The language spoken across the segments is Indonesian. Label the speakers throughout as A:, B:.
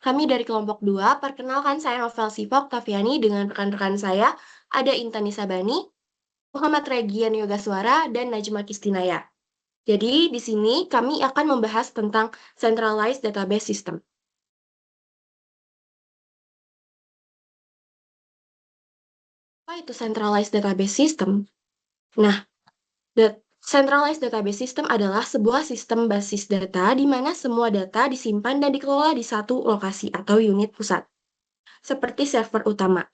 A: Kami dari kelompok 2, perkenalkan saya Novel Siva Oktaviani dengan rekan-rekan saya, ada Intan Nisabani, Muhammad Regian Yogaswara, dan Najma Kistinaya. Jadi, di sini kami akan membahas tentang Centralized Database System. Apa itu Centralized Database System? Nah, Centralized Database System adalah sebuah sistem basis data di mana semua data disimpan dan dikelola di satu lokasi atau unit pusat, seperti server utama.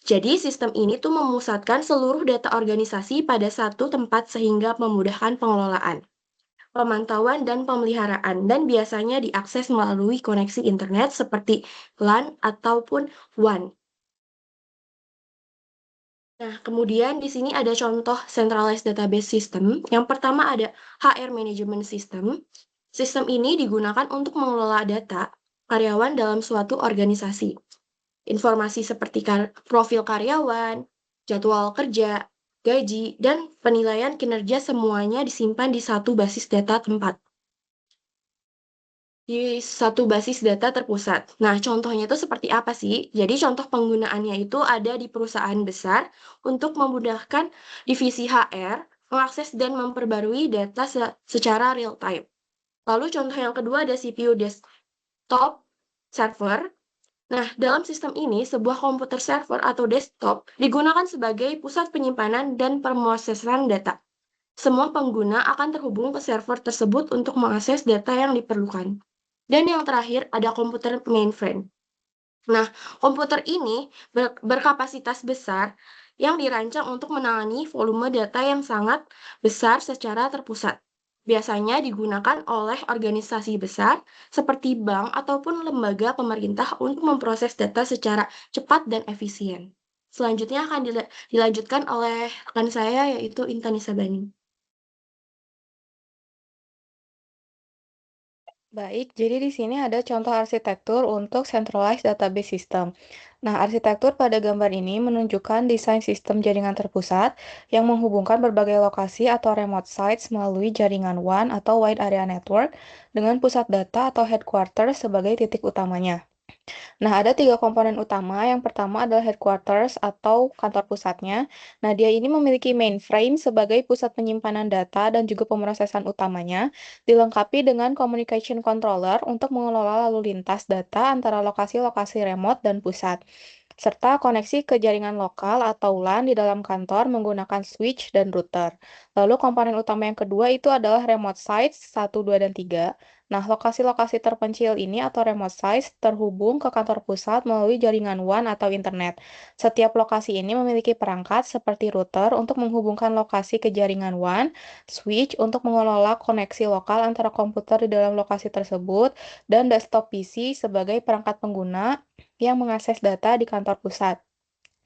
A: Jadi, sistem ini tuh memusatkan seluruh data organisasi pada satu tempat sehingga memudahkan pengelolaan, pemantauan, dan pemeliharaan, dan biasanya diakses melalui koneksi internet seperti LAN ataupun WAN. Nah, kemudian di sini ada contoh Centralized Database System. Yang pertama ada HR Management System. Sistem ini digunakan untuk mengelola data karyawan dalam suatu organisasi. Informasi seperti profil karyawan, jadwal kerja, gaji, dan penilaian kinerja semuanya disimpan di satu basis data tempat. Di satu basis data terpusat. Nah, contohnya itu seperti apa sih? Jadi, contoh penggunaannya itu ada di perusahaan besar untuk memudahkan divisi HR mengakses dan memperbarui data secara real time. Lalu contoh yang kedua ada CPU desktop server. Nah, dalam sistem ini, sebuah komputer server atau desktop digunakan sebagai pusat penyimpanan dan pemrosesan data. Semua pengguna akan terhubung ke server tersebut untuk mengakses data yang diperlukan. Dan yang terakhir, ada komputer mainframe. Nah, komputer ini berkapasitas besar yang dirancang untuk menangani volume data yang sangat besar secara terpusat. Biasanya digunakan oleh organisasi besar seperti bank ataupun lembaga pemerintah untuk memproses data secara cepat dan efisien. Selanjutnya akan dilanjutkan oleh rekan saya yaitu Intan Nisabani.
B: Baik, jadi di sini ada contoh arsitektur untuk centralized database system. Nah, arsitektur pada gambar ini menunjukkan desain sistem jaringan terpusat yang menghubungkan berbagai lokasi atau remote sites melalui jaringan WAN atau Wide Area Network dengan pusat data atau headquarters sebagai titik utamanya. Nah, ada tiga komponen utama. Yang pertama adalah headquarters atau kantor pusatnya. Nah, dia ini memiliki mainframe sebagai pusat penyimpanan data dan juga pemrosesan utamanya, dilengkapi dengan communication controller untuk mengelola lalu lintas data antara lokasi-lokasi remote dan pusat, serta koneksi ke jaringan lokal atau LAN di dalam kantor menggunakan switch dan router. Lalu komponen utama yang kedua itu adalah remote sites 1, 2, dan 3. Nah, lokasi-lokasi terpencil ini atau remote sites terhubung ke kantor pusat melalui jaringan WAN atau internet. Setiap lokasi ini memiliki perangkat seperti router untuk menghubungkan lokasi ke jaringan WAN, switch untuk mengelola koneksi lokal antara komputer di dalam lokasi tersebut, dan desktop PC sebagai perangkat pengguna yang mengakses data di kantor pusat.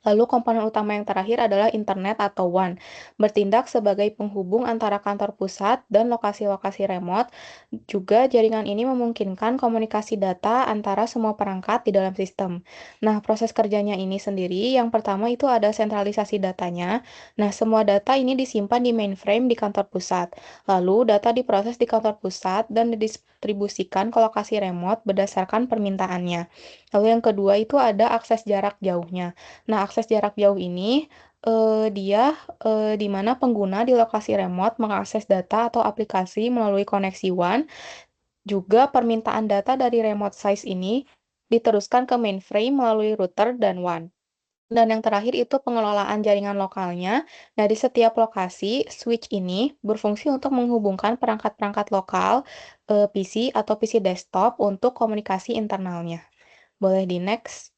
B: Lalu komponen utama yang terakhir adalah internet atau WAN, bertindak sebagai penghubung antara kantor pusat dan lokasi-lokasi remote. Juga jaringan ini memungkinkan komunikasi data antara semua perangkat di dalam sistem. Nah, proses kerjanya ini sendiri, yang pertama itu ada sentralisasi datanya. Nah, semua data ini disimpan di mainframe di kantor pusat. Lalu, data diproses di kantor pusat dan didistribusikan ke lokasi remote berdasarkan permintaannya. Lalu yang kedua itu ada akses jarak jauhnya. Nah, akses jarak jauh ini, dia, di mana pengguna di lokasi remote mengakses data atau aplikasi melalui koneksi WAN, juga permintaan data dari remote sites ini diteruskan ke mainframe melalui router dan WAN. Dan yang terakhir itu pengelolaan jaringan lokalnya. Dari setiap lokasi, switch ini berfungsi untuk menghubungkan perangkat-perangkat lokal, PC atau PC desktop untuk komunikasi internalnya. Boleh di next.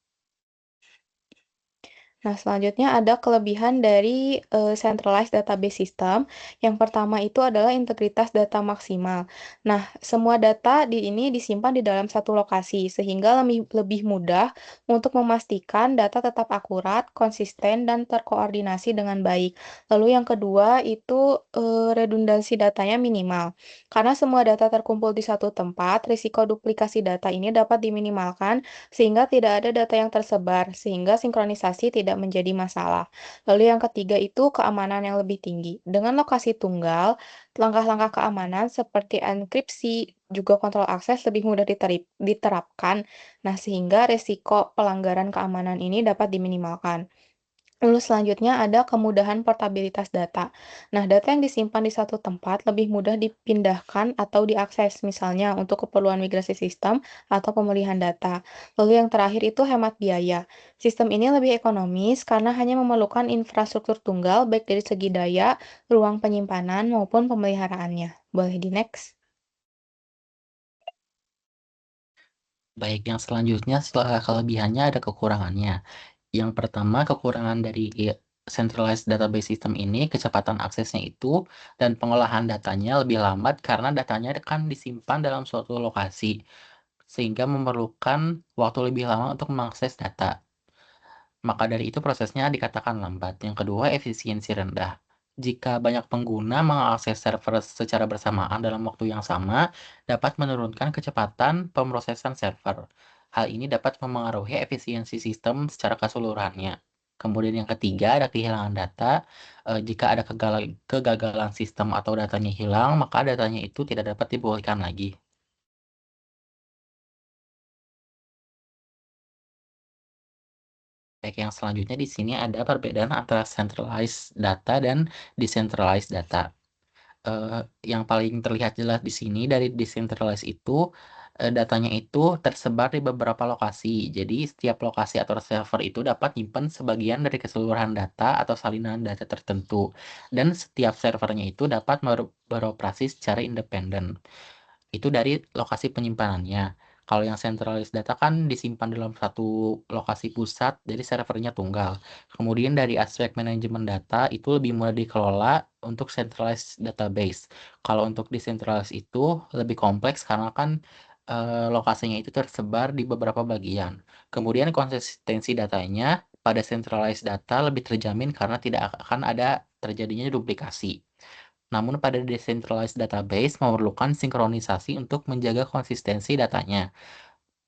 B: Nah, selanjutnya ada kelebihan dari centralized database system. Yang pertama itu adalah integritas data maksimal. Nah, semua data di ini disimpan di dalam satu lokasi, sehingga lebih mudah untuk memastikan data tetap akurat, konsisten, dan terkoordinasi dengan baik. Lalu yang kedua itu redundansi datanya minimal. Karena semua data terkumpul di satu tempat, risiko duplikasi data ini dapat diminimalkan sehingga tidak ada data yang tersebar, sehingga sinkronisasi tidak menjadi masalah. Lalu yang ketiga itu keamanan yang lebih tinggi. Dengan lokasi tunggal, langkah-langkah keamanan seperti enkripsi juga kontrol akses lebih mudah diterapkan. Nah, sehingga resiko pelanggaran keamanan ini dapat diminimalkan. Lalu selanjutnya ada kemudahan portabilitas data. Nah, data yang disimpan di satu tempat lebih mudah dipindahkan atau diakses, misalnya untuk keperluan migrasi sistem atau pemulihan data. Lalu yang terakhir itu hemat biaya. Sistem ini lebih ekonomis karena hanya memerlukan infrastruktur tunggal, baik dari segi daya, ruang penyimpanan, maupun pemeliharaannya. Boleh di next?
C: Baik, yang selanjutnya setelah kelebihannya ada kekurangannya. Yang pertama, kekurangan dari centralized database system ini, kecepatan aksesnya itu, dan pengolahan datanya lebih lambat karena datanya kan disimpan dalam suatu lokasi, sehingga memerlukan waktu lebih lama untuk mengakses data. Maka dari itu prosesnya dikatakan lambat. Yang kedua, efisiensi rendah. Jika banyak pengguna mengakses server secara bersamaan dalam waktu yang sama, dapat menurunkan kecepatan pemrosesan server. Hal ini dapat memengaruhi efisiensi sistem secara keseluruhannya. Kemudian yang ketiga ada kehilangan data. Jika ada kegagalan sistem atau datanya hilang, maka datanya itu tidak dapat dipulihkan lagi. Baik, yang selanjutnya di sini ada perbedaan antara centralized data dan decentralized data. Yang paling terlihat jelas di sini dari decentralized itu, datanya itu tersebar di beberapa lokasi. Jadi setiap lokasi atau server itu dapat nyimpen sebagian dari keseluruhan data atau salinan data tertentu. Dan setiap servernya itu dapat beroperasi secara independen. Itu dari lokasi penyimpanannya. Kalau yang centralized data kan disimpan dalam satu lokasi pusat, jadi servernya tunggal. Kemudian dari aspek manajemen data itu lebih mudah dikelola untuk centralized database. Kalau untuk decentralized itu lebih kompleks karena kan lokasinya itu tersebar di beberapa bagian. Kemudian konsistensi datanya pada centralized data lebih terjamin karena tidak akan ada terjadinya duplikasi. Namun pada decentralized database memerlukan sinkronisasi untuk menjaga konsistensi datanya.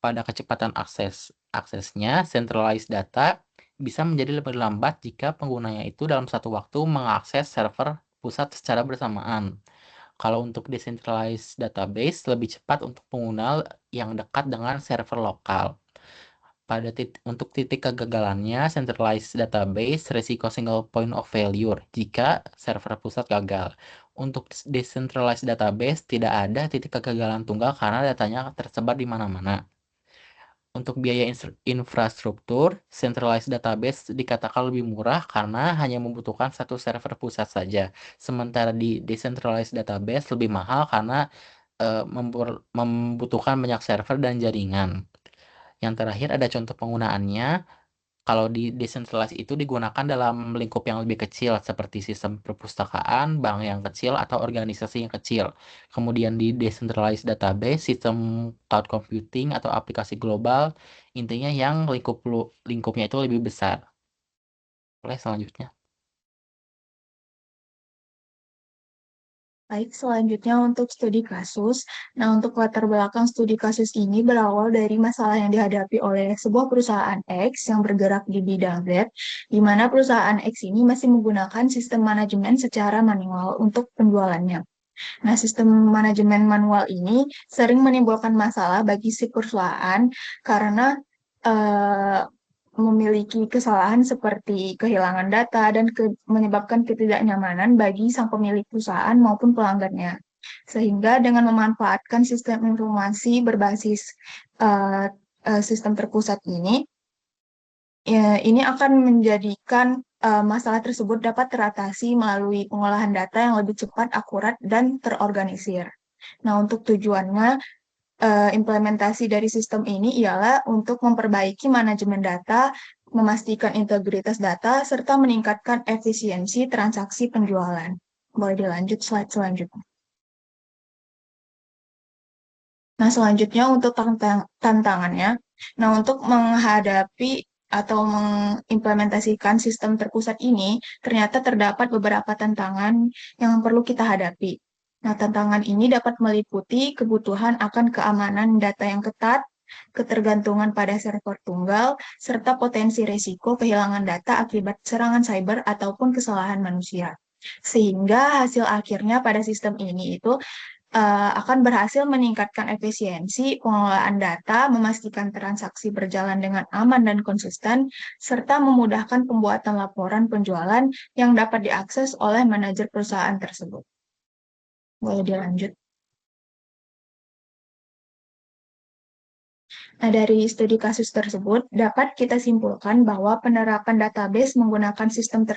C: Pada kecepatan aksesnya, centralized data bisa menjadi lebih lambat jika penggunanya itu dalam satu waktu mengakses server pusat secara bersamaan. Kalau untuk decentralized database lebih cepat untuk pengguna yang dekat dengan server lokal. Untuk titik kegagalannya, centralized database resiko single point of failure jika server pusat gagal. Untuk decentralized database tidak ada titik kegagalan tunggal karena datanya tersebar di mana-mana. Untuk biaya infrastruktur, centralized database dikatakan lebih murah karena hanya membutuhkan satu server pusat saja. Sementara di decentralized database lebih mahal karena membutuhkan banyak server dan jaringan. Yang terakhir ada contoh penggunaannya. Kalau di decentralized itu digunakan dalam lingkup yang lebih kecil seperti sistem perpustakaan, bank yang kecil, atau organisasi yang kecil. Kemudian di decentralized database, sistem cloud computing atau aplikasi global, intinya yang lingkupnya itu lebih besar. Boleh selanjutnya.
D: Baik, selanjutnya untuk studi kasus. Nah, untuk latar belakang studi kasus ini berawal dari masalah yang dihadapi oleh sebuah perusahaan X yang bergerak di bidang Z, di mana perusahaan X ini masih menggunakan sistem manajemen secara manual untuk penjualannya. Nah, sistem manajemen manual ini sering menimbulkan masalah bagi si perusahaan karena eh, memiliki kesalahan seperti kehilangan data dan menyebabkan ketidaknyamanan bagi sang pemilik perusahaan maupun pelanggannya. Sehingga dengan memanfaatkan sistem informasi berbasis uh, sistem terpusat ini, ini akan menjadikan masalah tersebut dapat teratasi melalui pengolahan data yang lebih cepat, akurat, dan terorganisir. Nah, untuk tujuannya, implementasi dari sistem ini ialah untuk memperbaiki manajemen data, memastikan integritas data, serta meningkatkan efisiensi transaksi penjualan. Boleh dilanjut slide selanjutnya. Nah, selanjutnya untuk tantangannya. Nah, untuk menghadapi atau mengimplementasikan sistem terpusat ini, ternyata terdapat beberapa tantangan yang perlu kita hadapi. Nah, tantangan ini dapat meliputi kebutuhan akan keamanan data yang ketat, ketergantungan pada server tunggal, serta potensi risiko kehilangan data akibat serangan cyber ataupun kesalahan manusia. Sehingga hasil akhirnya pada sistem ini itu akan berhasil meningkatkan efisiensi pengelolaan data, memastikan transaksi berjalan dengan aman dan konsisten, serta memudahkan pembuatan laporan penjualan yang dapat diakses oleh manajer perusahaan tersebut. Boleh dilanjut. Nah, dari studi kasus tersebut, dapat kita simpulkan bahwa penerapan database menggunakan sistem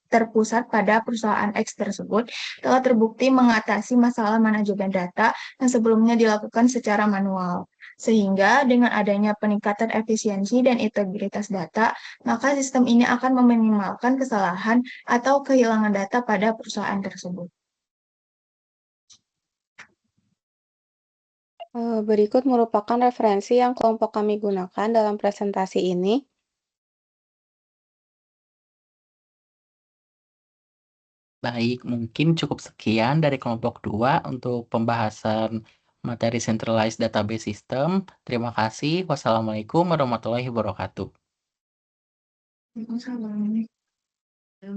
D: terpusat pada perusahaan X tersebut telah terbukti mengatasi masalah manajemen data yang sebelumnya dilakukan secara manual. Sehingga dengan adanya peningkatan efisiensi dan integritas data, maka sistem ini akan meminimalkan kesalahan atau kehilangan data pada perusahaan tersebut.
B: Berikut merupakan referensi yang kelompok kami gunakan dalam presentasi ini.
C: Baik, mungkin cukup sekian dari kelompok 2 untuk pembahasan materi centralized database system. Terima kasih. Wassalamualaikum warahmatullahi wabarakatuh.
D: Waalaikumsalam.